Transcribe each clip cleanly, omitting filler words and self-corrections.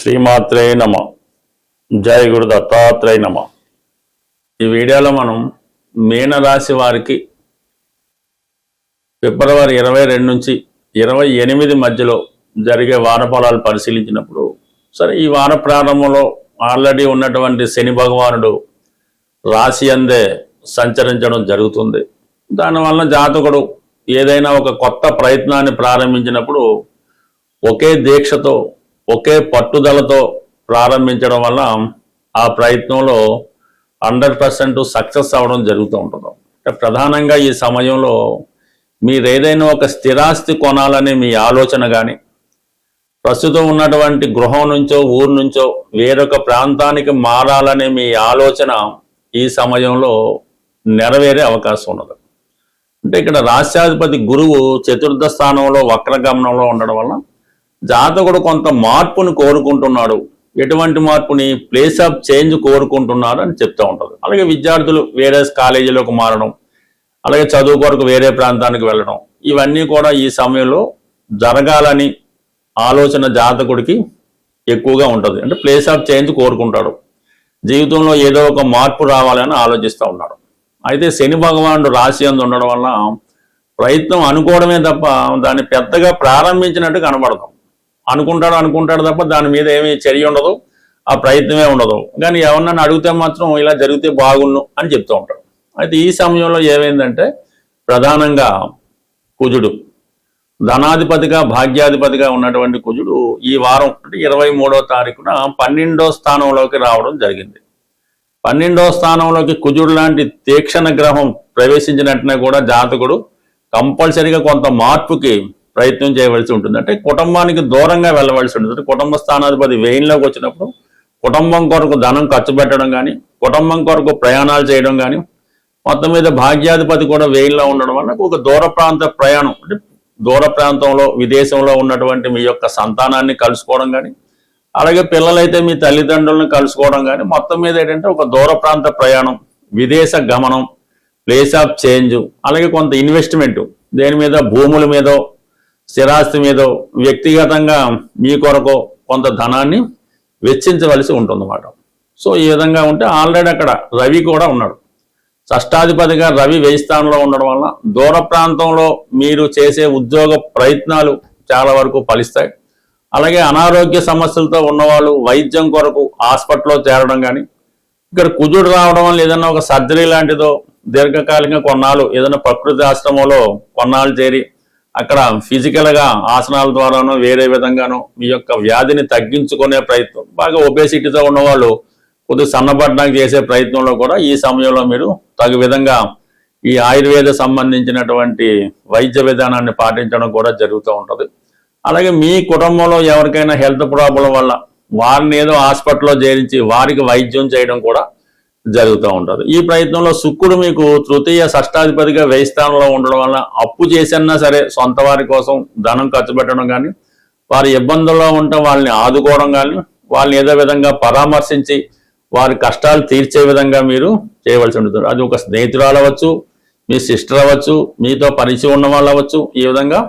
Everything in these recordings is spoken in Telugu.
శ్రీమాత్రే నమ. జయ గురు దత్తాత్రేయ నమ. ఈ వీడియోలో మనం మీనరాశి వారికి ఫిబ్రవరి 22 నుంచి 28 మధ్యలో జరిగే వార ఫలాలు పరిశీలించినప్పుడు, సరే ఈ వార ప్రారంభంలో ఆల్రెడీ ఉన్నటువంటి శని భగవానుడు రాశి అందే సంచరించడం జరుగుతుంది. దానివల్ల జాతకుడు ఏదైనా ఒక కొత్త ప్రయత్నాన్ని ప్రారంభించినప్పుడు ఒకే దీక్షతో ఒకే పట్టుదలతో ప్రారంభించడం వల్ల ఆ ప్రయత్నంలో 100% సక్సెస్ అవ్వడం జరుగుతూ ఉంటుంది. ప్రధానంగా ఈ సమయంలో మీరు ఏదైనా ఒక స్థిరాస్తి కొనాలనే మీ ఆలోచన కానీ, ప్రస్తుతం ఉన్నటువంటి గృహం నుంచో ఊరు నుంచో వేరొక ప్రాంతానికి మారాలనే మీ ఆలోచన ఈ సమయంలో నెరవేరే అవకాశం ఉన్నది. అంటే ఇక్కడ రాశ్యాధిపతి గురువు చతుర్థ స్థానంలో వక్రగమనంలో ఉండడం వల్ల జాతకుడు కొంత మార్పుని కోరుకుంటున్నాడు. ఎటువంటి మార్పుని? ప్లేస్ ఆఫ్ చేంజ్ కోరుకుంటున్నారు అని చెప్తూ ఉంటుంది. అలాగే విద్యార్థులు వేరే కాలేజీలోకి మారడం, అలాగే చదువు కొరకు వేరే ప్రాంతానికి వెళ్ళడం, ఇవన్నీ కూడా ఈ సమయంలో జరగాలని ఆలోచన జాతకుడికి ఎక్కువగా ఉంటుంది. అంటే ప్లేస్ ఆఫ్ చేంజ్ కోరుకుంటాడు. జీవితంలో ఏదో ఒక మార్పు రావాలని ఆలోచిస్తూ ఉన్నాడు. అయితే శని భగవానుడు రాశి అందు ఉండడం వల్ల ప్రయత్నం అనుకోవడమే తప్ప దాన్ని పెద్దగా ప్రారంభించినట్టు కనబడతాం. అనుకుంటాడు తప్ప దాని మీద ఏమీ చర్య ఉండదు, ఆ ప్రయత్నమే ఉండదు. కానీ ఎవరన్నా అడిగితే మాత్రం ఇలా జరిగితే బాగుండు అని చెప్తూ ఉంటాడు. అయితే ఈ సమయంలో ఏమైందంటే ప్రధానంగా కుజుడు ధనాధిపతిగా భాగ్యాధిపతిగా ఉన్నటువంటి కుజుడు ఈ వారం అంటే 23వ తారీఖున 12వ స్థానంలోకి రావడం జరిగింది. 12వ స్థానంలోకి కుజుడు లాంటి తీక్షణ గ్రహం ప్రవేశించినట్టునే కూడా జాతకుడు కంపల్సరీగా కొంత మార్పుకి ప్రయత్నం చేయవలసి ఉంటుంది. అంటే కుటుంబానికి దూరంగా వెళ్ళవలసి ఉంటుంది. కుటుంబ స్థానాధిపతి వ్యయంలోకి వచ్చినప్పుడు కుటుంబం కొరకు ధనం ఖర్చు పెట్టడం కానీ, కుటుంబం కొరకు ప్రయాణాలు చేయడం కానీ, మొత్తం మీద భాగ్యాధిపతి కూడా వ్యయంలో ఉండడం వల్ల ఒక దూర ప్రాంత ప్రయాణం, అంటే దూర ప్రాంతంలో విదేశంలో ఉన్నటువంటి మీ యొక్క సంతానాన్ని కలుసుకోవడం కానీ, అలాగే పిల్లలైతే మీ తల్లిదండ్రులను కలుసుకోవడం కానీ, మొత్తం మీద ఏంటంటే ఒక దూర ప్రాంత ప్రయాణం, విదేశ గమనం, ప్లేస్ ఆఫ్ చేంజ్, అలాగే కొంత ఇన్వెస్ట్మెంట్ దేని మీద, భూముల మీదో స్థిరాస్తి మీదో వ్యక్తిగతంగా మీ కొరకు కొంత ధనాన్ని వెచ్చించవలసి ఉంటుందన్నమాట. సో ఈ విధంగా ఉంటే ఆల్రెడీ అక్కడ రవి కూడా ఉన్నాడు. షష్టాధిపతిగా రవి వ్యయ స్థానంలో ఉండడం వల్ల దూర ప్రాంతంలో మీరు చేసే ఉద్యోగ ప్రయత్నాలు చాలా వరకు ఫలిస్తాయి. అలాగే అనారోగ్య సమస్యలతో ఉన్నవాళ్ళు వైద్యం కొరకు హాస్పిటల్లో చేరడం కానీ, ఇక్కడ కుజుడు రావడం వల్ల ఏదైనా ఒక సర్జరీ లాంటిదో దీర్ఘకాలికంగా కొన్నాళ్ళు ఏదైనా ప్రకృతి ఆశ్రమంలో కొన్నాళ్ళు చేరి అక్కడ ఫిజికల్గా ఆసనాల ద్వారానో వేరే విధంగానో మీ యొక్క వ్యాధిని తగ్గించుకునే ప్రయత్నం, బాగా ఒబేసిటీతో ఉన్నవాళ్ళు కొద్దిగా సన్నబడ్డానికి చేసే ప్రయత్నంలో కూడా ఈ సమయంలో మీరు తగు విధంగా ఈ ఆయుర్వేద సంబంధించినటువంటి వైద్య విధానాన్ని పాటించడం కూడా జరుగుతూ ఉంటుంది. అలాగే మీ కుటుంబంలో ఎవరికైనా హెల్త్ ప్రాబ్లం వల్ల వారిని ఏదో హాస్పిటల్లో చేరించి వారికి వైద్యం చేయడం కూడా జరుగుతూ ఉంటుంది. ఈ ప్రయత్నంలో శుక్రుడు మీకు తృతీయ షష్టాధిపతిగా వ్యయ స్థానంలో ఉండడం వల్ల అప్పు చేసినా సరే సొంత వారి కోసం ధనం ఖర్చు పెట్టడం కానీ, వారి ఇబ్బందుల్లో ఉంటే వాళ్ళని ఆదుకోవడం కానీ, వాళ్ళని ఏదో విధంగా పరామర్శించి వారి కష్టాలు తీర్చే విధంగా మీరు చేయవలసి ఉంటుంది. అది ఒక స్నేహితురాలు అవ్వచ్చు, మీ సిస్టర్ అవ్వచ్చు, మీతో పరిచయం ఉన్న వాళ్ళు అవ్వచ్చు. ఈ విధంగా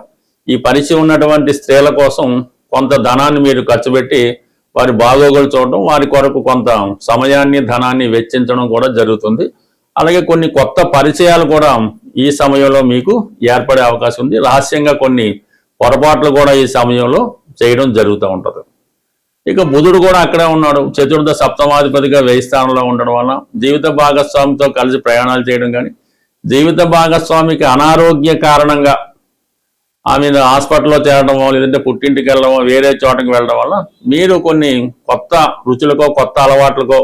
ఈ పరిచయం ఉన్నటువంటి స్త్రీల కోసం కొంత ధనాన్ని మీరు ఖర్చు పెట్టి వారి బాగోగులు చూడడం, వారి కొరకు కొంత సమయాన్ని ధనాన్ని వెచ్చించడం కూడా జరుగుతుంది. అలాగే కొన్ని కొత్త పరిచయాలు కూడా ఈ సమయంలో మీకు ఏర్పడే అవకాశం ఉంది. రహస్యంగా కొన్ని పొరపాట్లు కూడా ఈ సమయంలో చేయడం జరుగుతూ ఉంటుంది. ఇక బుధుడు కూడా అక్కడే ఉన్నాడు. చతుర్థ సప్తమాధిపతిగా వ్యయ స్థానంలో ఉండడం వల్ల జీవిత భాగస్వామితో కలిసి ప్రయాణాలు చేయడం కానీ, జీవిత భాగస్వామికి అనారోగ్య కారణంగా ఆమె హాస్పిటల్లో చేరడమో లేదంటే పుట్టింటికి వెళ్ళడమో వేరే చోటకి వెళ్ళడం వల్ల మీరు కొన్ని కొత్త రుచులకో కొత్త అలవాట్లకో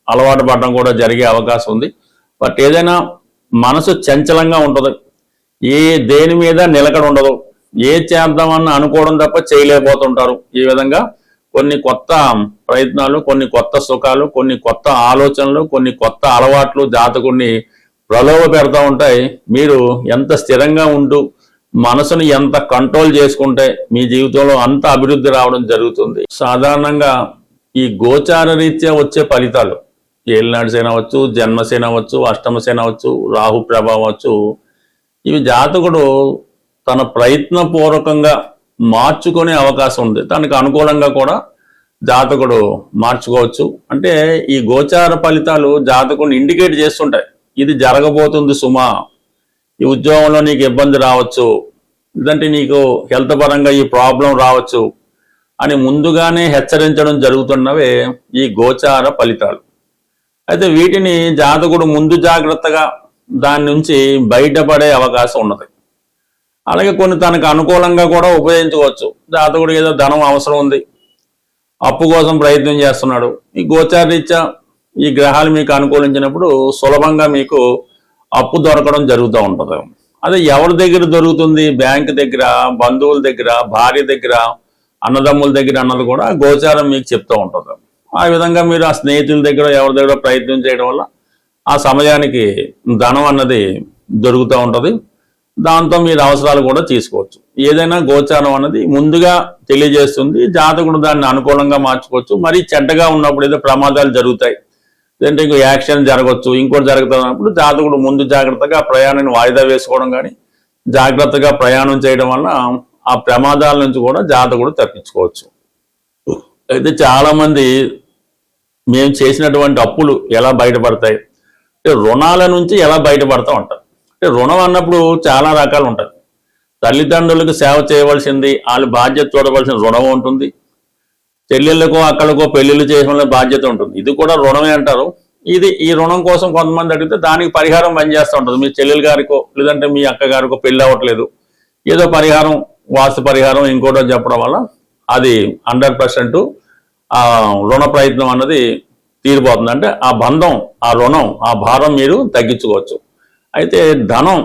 అలవాటు పడడం కూడా జరిగే అవకాశం ఉంది. బట్ ఏదైనా మనసు చంచలంగా ఉంటుంది, దేని మీద నిలకడ ఉండదు, చేద్దామని అనుకోవడం తప్ప చేయలేకపోతుంటారు. ఈ విధంగా కొన్ని కొత్త ప్రయత్నాలు, కొన్ని కొత్త సుఖాలు, కొన్ని కొత్త ఆలోచనలు, కొన్ని కొత్త అలవాట్లు జాతకుడిని ప్రలోభ పెడతా ఉంటాయి. మీరు ఎంత స్థిరంగా ఉంటూ మనసును ఎంత కంట్రోల్ చేసుకుంటే మీ జీవితంలో అంత అభివృద్ధి రావడం జరుగుతుంది. సాధారణంగా ఈ గోచార రీత్యా వచ్చే ఫలితాలు, ఏలినాడు సేన అవచ్చు, జన్మసేన అవచ్చు, అష్టమసేన అవచ్చు, రాహు ప్రభావం అవచ్చు, ఇవి జాతకుడు తన ప్రయత్నపూర్వకంగా మార్చుకునే అవకాశం ఉంది. తనకు అనుకూలంగా కూడా జాతకుడు మార్చుకోవచ్చు. అంటే ఈ గోచార ఫలితాలు జాతకుని ఇండికేట్ చేస్తుంటాయి, ఇది జరగబోతుంది సుమా, ఈ ఉద్యోగంలో నీకు ఇబ్బంది రావచ్చు, లేదంటే నీకు హెల్త్ పరంగా ఈ ప్రాబ్లం రావచ్చు అని ముందుగానే హెచ్చరించడం జరుగుతున్నవే ఈ గోచార ఫలితాలు. అయితే వీటిని జాతకుడు ముందు జాగ్రత్తగా దాని నుంచి బయటపడే అవకాశం ఉన్నది. అలాగే కొన్ని తనకు అనుకూలంగా కూడా ఉపయోగించుకోవచ్చు. జాతకుడు ఏదో ధనం అవసరం ఉంది, అప్పు కోసం ప్రయత్నం చేస్తున్నాడు, ఈ గోచారరీత్యా ఈ గ్రహాలు మీకు అనుకూలించినప్పుడు సులభంగా మీకు అప్పు దొరకడం జరుగుతూ ఉంటుంది. అదే ఎవరి దగ్గర దొరుకుతుంది, బ్యాంక్ దగ్గర, బంధువుల దగ్గర, భార్య దగ్గర, అన్నదమ్ముల దగ్గర అన్నది కూడా గోచారం మీకు చెప్తూ ఉంటుంది. ఆ విధంగా మీరు ఆ స్నేహితుల దగ్గర ఎవరి దగ్గర ప్రయత్నం చేయడం వల్ల ఆ సమయానికి ధనం అన్నది దొరుకుతూ ఉంటుంది. దాంతో మీరు అవసరాలు కూడా తీసుకోవచ్చు. ఏదైనా గోచారం అన్నది ముందుగా తెలియజేస్తుంది, జాతకుడు దాన్ని అనుకూలంగా మార్చుకోవచ్చు. మరీ చెడ్డగా ఉన్నప్పుడు ఏదో ప్రమాదాలు జరుగుతాయి, లేదంటే ఇంకో యాక్సిడెంట్ జరగవచ్చు, ఇంకోటి జరుగుతున్నప్పుడు జాతకుడు ముందు జాగ్రత్తగా ప్రయాణాన్ని వాయిదా వేసుకోవడం కానీ జాగ్రత్తగా ప్రయాణం చేయడం వల్ల ఆ ప్రమాదాల నుంచి కూడా జాతకుడు తప్పించుకోవచ్చు. అయితే చాలామంది మేము చేసినటువంటి అప్పులు ఎలా బయటపడతాయి, అంటే రుణాల నుంచి ఎలా బయటపడతా ఉంటారు. అంటే రుణం అన్నప్పుడు చాలా రకాలు ఉంటాయి. తల్లిదండ్రులకు సేవ చేయవలసింది, వాళ్ళ బాధ్యత చూడవలసిన రుణం ఉంటుంది. చెల్లెళ్ళకో అక్కలకో పెళ్లిళ్ళు చేయడం బాధ్యత ఉంటుంది, ఇది కూడా రుణమే అంటారు. ఈ రుణం కోసం కొంతమంది అడిగితే దానికి పరిహారం పనిచేస్తూ ఉంటుంది. మీ చెల్లెలు గారికో లేదంటే మీ అక్కగారికో పెళ్ళి అవ్వట్లేదు, ఏదో పరిహారం, వాస్తు పరిహారం ఇంకోటో చెప్పడం వల్ల అది 100% ఆ రుణ ప్రయత్నం అన్నది తీరిపోతుంది. అంటే ఆ బంధం, ఆ రుణం, ఆ భారం మీరు తగ్గించుకోవచ్చు. అయితే ధనం,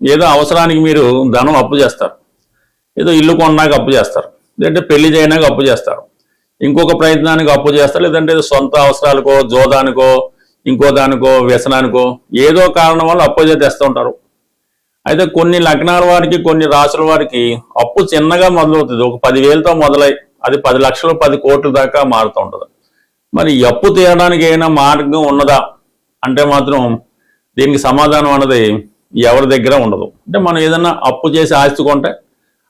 ఏదో అవసరానికి మీరు ధనం అప్పు చేస్తారు, ఏదో ఇల్లు కొన్నాక అప్పు చేస్తారు, లేదంటే పెళ్లి చేయడానికి అప్పు చేస్తారు, ఇంకొక ప్రయత్నానికి అప్పు చేస్తారు, లేదంటే సొంత అవసరాలకో, జోదానికో, ఇంకో దానికో, వ్యసనానికో ఏదో కారణం వల్ల అప్పు తెస్తూ ఉంటారు. అయితే కొన్ని లగ్నాల వారికి, కొన్ని రాసుల వారికి అప్పు చిన్నగా మొదలవుతుంది, ఒక 10,000తో మొదలై అది 10 లక్షలు, 10 కోట్ల దాకా మారుతూ ఉంటుంది. మరి ఈ అప్పు తీయడానికి ఏమైనా మార్గం ఉన్నదా అంటే మాత్రం దీనికి సమాధానం అన్నది ఎవరి దగ్గర ఉండదు. అంటే మనం ఏదన్నా అప్పు చేసి ఆస్తి కొంటే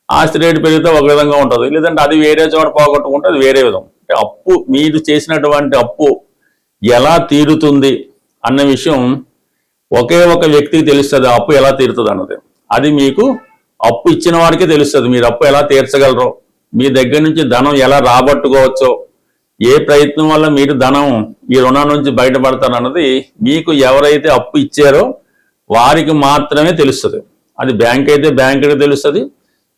ఆస్తి రేటు పెరిగితే ఒక విధంగా ఉంటుంది, లేదంటే అది వేరే చోట పోగొట్టుకుంటే అది వేరే విధం. అంటే అప్పు, మీరు చేసినటువంటి అప్పు ఎలా తీరుతుంది అన్న విషయం ఒకే ఒక వ్యక్తికి తెలుస్తుంది, అప్పు ఎలా తీరుతుంది అన్నది. అది మీకు అప్పు ఇచ్చిన వాడికే తెలుస్తుంది, మీరు అప్పు ఎలా తీర్చగలరో, మీ దగ్గర నుంచి ధనం ఎలా రాబట్టుకోవచ్చో, ఏ ప్రయత్నం వల్ల మీరు ధనం ఈ రుణం నుంచి బయటపడతారన్నది మీకు ఎవరైతే అప్పు ఇచ్చారో వారికి మాత్రమే తెలుస్తుంది. అది బ్యాంక్ అయితే బ్యాంకుకి తెలుస్తుంది,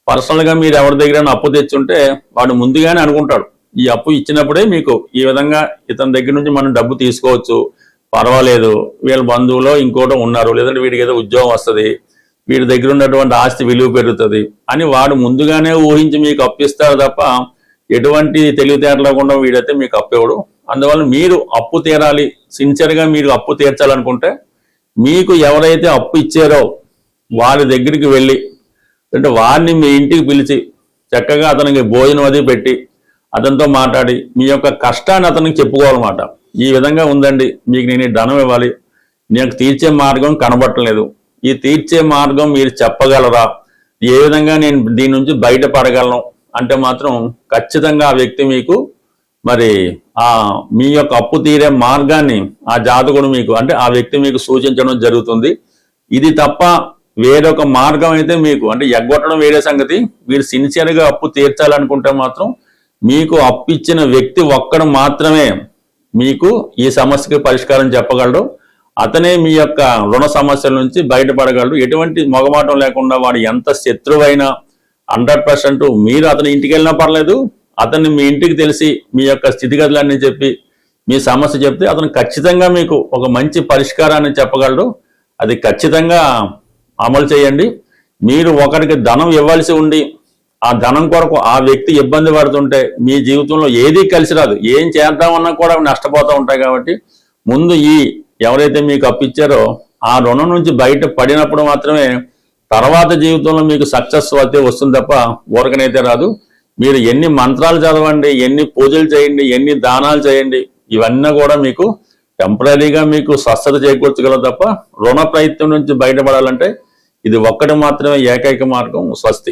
పర్సనల్గా మీరు ఎవరి దగ్గర అప్పు తెచ్చుంటే వాడు ముందుగానే అనుకుంటాడు, ఈ అప్పు ఇచ్చినప్పుడే మీకు ఈ విధంగా ఇతని దగ్గర నుంచి మనం డబ్బు తీసుకోవచ్చు, పర్వాలేదు, వీళ్ళ బంధువులో ఇంకోటో ఉన్నారు, లేదంటే వీడికి ఏదో ఉద్యోగం వస్తుంది, వీడి దగ్గర ఉన్నటువంటి ఆస్తి విలువ పెరుగుతుంది అని వాడు ముందుగానే ఊహించి మీకు అప్పిస్తారు తప్ప ఎటువంటి తెలివితేటలు లేకుండా వీడైతే మీకు అప్పు ఇవ్వడు. అందువల్ల మీరు అప్పు తీరాలి, సిన్సియర్గా మీరు అప్పు తీర్చాలనుకుంటే మీకు ఎవరైతే అప్పు ఇచ్చారో వారి దగ్గరికి వెళ్ళి, అంటే వారిని మీ ఇంటికి పిలిచి చక్కగా అతనికి భోజనం అది పెట్టి అతనితో మాట్లాడి మీ యొక్క కష్టాన్ని అతనికి చెప్పుకోవాలన్నమాట. ఈ విధంగా ఉందండి, మీకు నేను ధనం ఇవ్వాలి, నాకు తీర్చే మార్గం కనబట్టలేదు, ఈ తీర్చే మార్గం మీరు చెప్పగలరా, ఏ విధంగా నేను దీని నుంచి బయటపడగలను అంటే మాత్రం ఖచ్చితంగా ఆ వ్యక్తి మీకు మరి మీ యొక్క అప్పు తీరే మార్గాన్ని ఆ జాతకుడు మీకు, అంటే ఆ వ్యక్తి మీకు సూచించడం జరుగుతుంది. ఇది తప్ప వేరొక మార్గం అయితే మీకు, అంటే ఎగ్గొట్టడం వేరే సంగతి, మీరు సిన్సియర్గా అప్పు తీర్చాలనుకుంటే మాత్రం మీకు అప్పు ఇచ్చిన వ్యక్తి ఒక్కడు మాత్రమే మీకు ఈ సమస్యకి పరిష్కారం చెప్పగలడు. అతనే మీ యొక్క రుణ సమస్యల నుంచి బయటపడగలడు. ఎటువంటి మొగమాటం లేకుండా వాడు ఎంత శత్రువైనా 100% మీరు అతని ఇంటికి వెళ్ళినా పర్లేదు, అతన్ని మీ ఇంటికి తెలిసి మీ యొక్క స్థితిగతులన్నీ చెప్పి మీ సమస్య చెప్తే అతను ఖచ్చితంగా మీకు ఒక మంచి పరిష్కారాన్ని చెప్పగలడు. అది ఖచ్చితంగా అమలు చేయండి. మీరు ఒకరికి ధనం ఇవ్వాల్సి ఉండి ఆ ధనం కొరకు ఆ వ్యక్తి ఇబ్బంది పడుతుంటే మీ జీవితంలో ఏదీ కలిసి రాదు, ఏం చేద్దామన్నా కూడా నష్టపోతూ ఉంటాయి. కాబట్టి ముందు ఎవరైతే మీకు అప్పిచ్చారో ఆ రుణం నుంచి బయట పడినప్పుడు మాత్రమే తర్వాత జీవితంలో మీకు సక్సెస్ అయితే వస్తుంది తప్ప ఊరకనైతే రాదు. మీరు ఎన్ని మంత్రాలు చదవండి, ఎన్ని పూజలు చేయండి, ఎన్ని దానాలు చేయండి, ఇవన్నీ కూడా మీకు టెంపరీగా మీకు స్వస్థత చేకూర్చగలదు తప్ప రుణ ప్రయత్నం నుంచి బయటపడాలంటే ఇది ఒక్కటి మాత్రమే ఏకైక మార్గం. స్వస్తి.